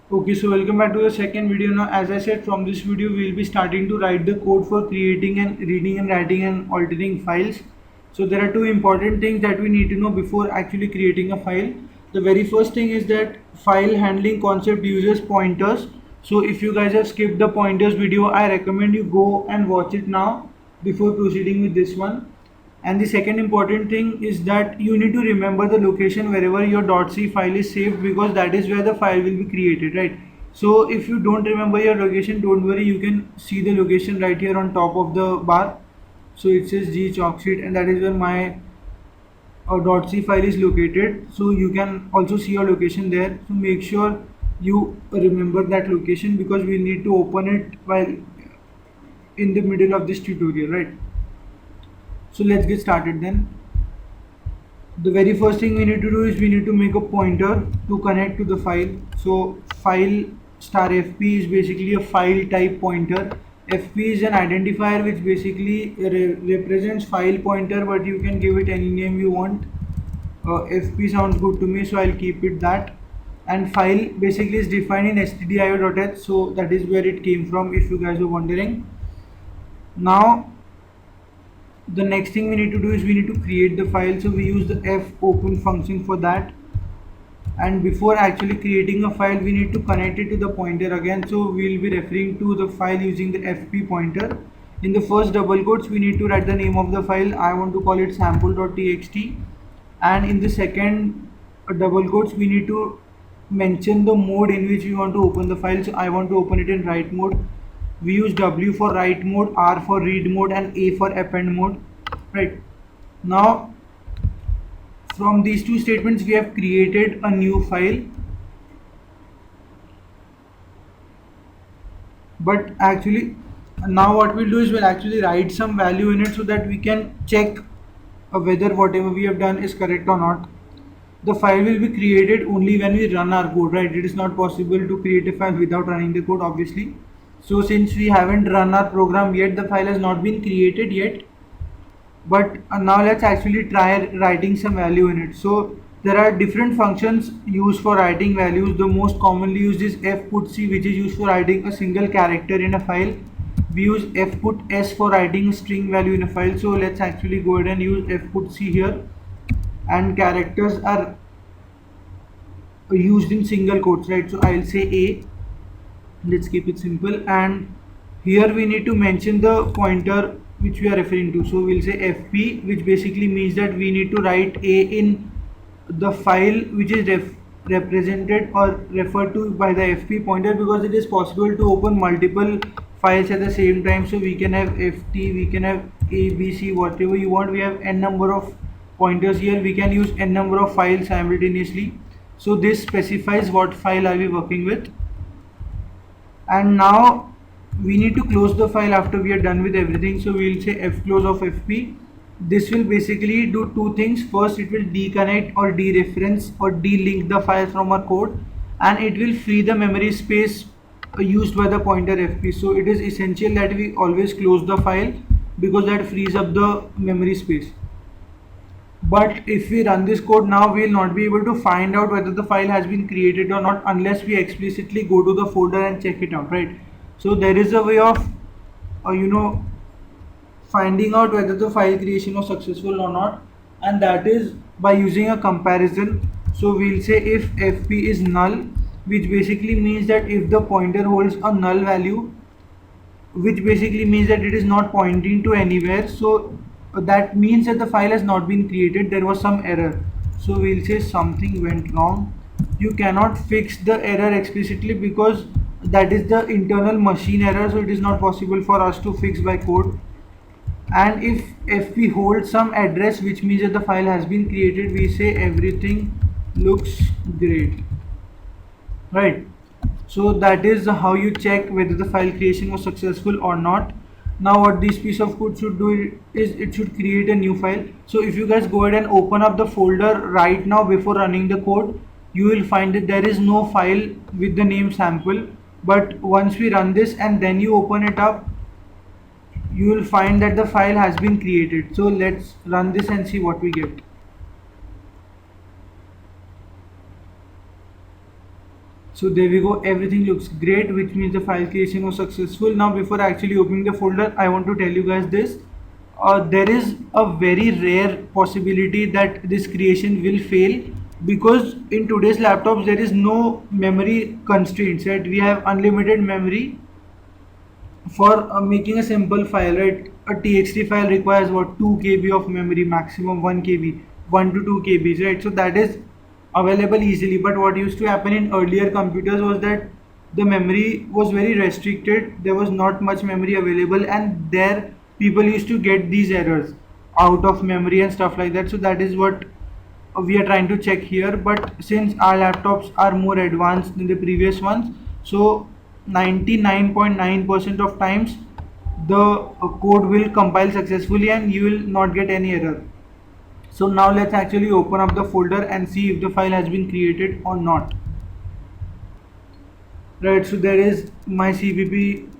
Okay, so welcome back to the second video. Now, as I said, from this video we will be starting to write the code for creating and reading and writing and altering files. So there are two important things that we need to know before actually creating a file. The very first thing is that file handling concept uses pointers. So if you guys have skipped the pointers video, I recommend you go and watch it now before proceeding with this one. And the second important thing is that you need to remember the location wherever your .c file is saved, because that is where the file will be created, right? So if you don't remember your location, don't worry, you can see the location right here on top of the bar. So it says G chalksheet, and that is where my .c file is located. So you can also see your location there. So make sure you remember that location, because we need to open it while in the middle of this tutorial, right? So let's get started then. The very first thing we need to do is we need to make a pointer to connect to the file. So file star fp is basically a file type pointer. Fp is an identifier which basically represents file pointer, but you can give it any name you want. Fp sounds good to me, so I'll keep it that. And file basically is defined in stdio.h, so that is where it came from, if you guys are wondering. Now the next thing we need to do is we need to create the file. So we use the f open function for that, and before actually creating a file we need to connect it to the pointer again. So we'll be referring to the file using the fp pointer. In the first double quotes we need to write the name of the file. I want to call it sample.txt, and in the second double quotes we need to mention the mode in which we want to open the file. So I want to open it in write mode. We use W for write mode, R for read mode, and A for append mode, right? Now from these two statements we have created a new file, but actually now what we'll do is we'll actually write some value in it so that we can check whether whatever we have done is correct or not. The file will be created only when we run our code, right? It is not possible to create a file without running the code, obviously. So since we haven't run our program yet, the file has not been created yet. But now let's actually try writing some value in it. So there are different functions used for writing values. The most commonly used is fputc, which is used for writing a single character in a file. We use fputs for writing a string value in a file. So let's actually go ahead and use fputc here, and characters are used in single quotes, right? So I'll say a, let's keep it simple, and here we need to mention the pointer which we are referring to. So we'll say fp, which basically means that we need to write a in the file which is represented or referred to by the fp pointer, because it is possible to open multiple files at the same time. So we can have ft, we can have abc, whatever you want. We have n number of pointers here, we can use n number of files simultaneously. So this specifies what file are we working with. And now we need to close the file after we are done with everything. So we'll say fclose of fp. This will basically do two things. First, it will deconnect or dereference or delink the file from our code, and it will free the memory space used by the pointer fp. So it is essential that we always close the file, because that frees up the memory space. But if we run this code now, we will not be able to find out whether the file has been created or not unless we explicitly go to the folder and check it out, right? So there is a way of finding out whether the file creation was successful or not, and that is by using a comparison. So we'll say if fp is null, which basically means that if the pointer holds a null value, which basically means that it is not pointing to anywhere, so that means that the file has not been created, there was some error. So we'll say something went wrong. You cannot fix the error explicitly because that is the internal machine error, so it is not possible for us to fix by code. And if fp holds some address, which means that the file has been created, we say everything looks great, right? So that is how you check whether the file creation was successful or not. Now what this piece of code should do is it should create a new file. So if you guys go ahead and open up the folder right now before running the code, you will find that there is no file with the name sample. But once we run this and then you open it up, you will find that the file has been created. So let's run this and see what we get. So there we go, everything looks great, which means the file creation was successful. Now before actually opening the folder, I want to tell you guys this. There is a very rare possibility that this creation will fail, because in today's laptops there is no memory constraints, right? We have unlimited memory for making a simple file, right? A txt file requires what, 2 KB of memory, maximum 1 KB, 1 to 2 KBs, right? So that is available easily. But what used to happen in earlier computers was that the memory was very restricted, there was not much memory available, and there people used to get these errors, out of memory and stuff like that. So that is what we are trying to check here. But since our laptops are more advanced than the previous ones, so 99.9% of times the code will compile successfully and you will not get any error. So now let's actually open up the folder and see if the file has been created or not. Right, so there is my cpp.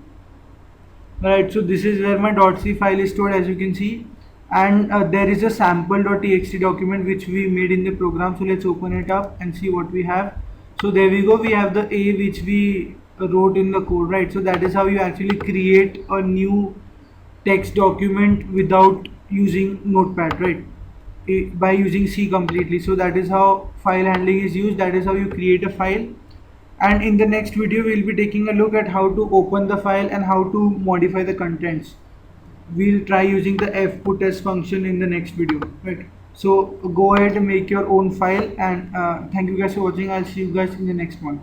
Right, so this is where my .c file is stored, as you can see, and there is a sample.txt document which we made in the program. So let's open it up and see what we have. So there we go, we have the a which we wrote in the code, right? So that is how you actually create a new text document without using notepad, right? By using C completely. So that is how file handling is used, that is how you create a file. And in the next video we'll be taking a look at how to open the file and how to modify the contents. We'll try using the fputtest function in the next video, right? So go ahead and make your own file, and thank you guys for watching. I'll see you guys in the next one.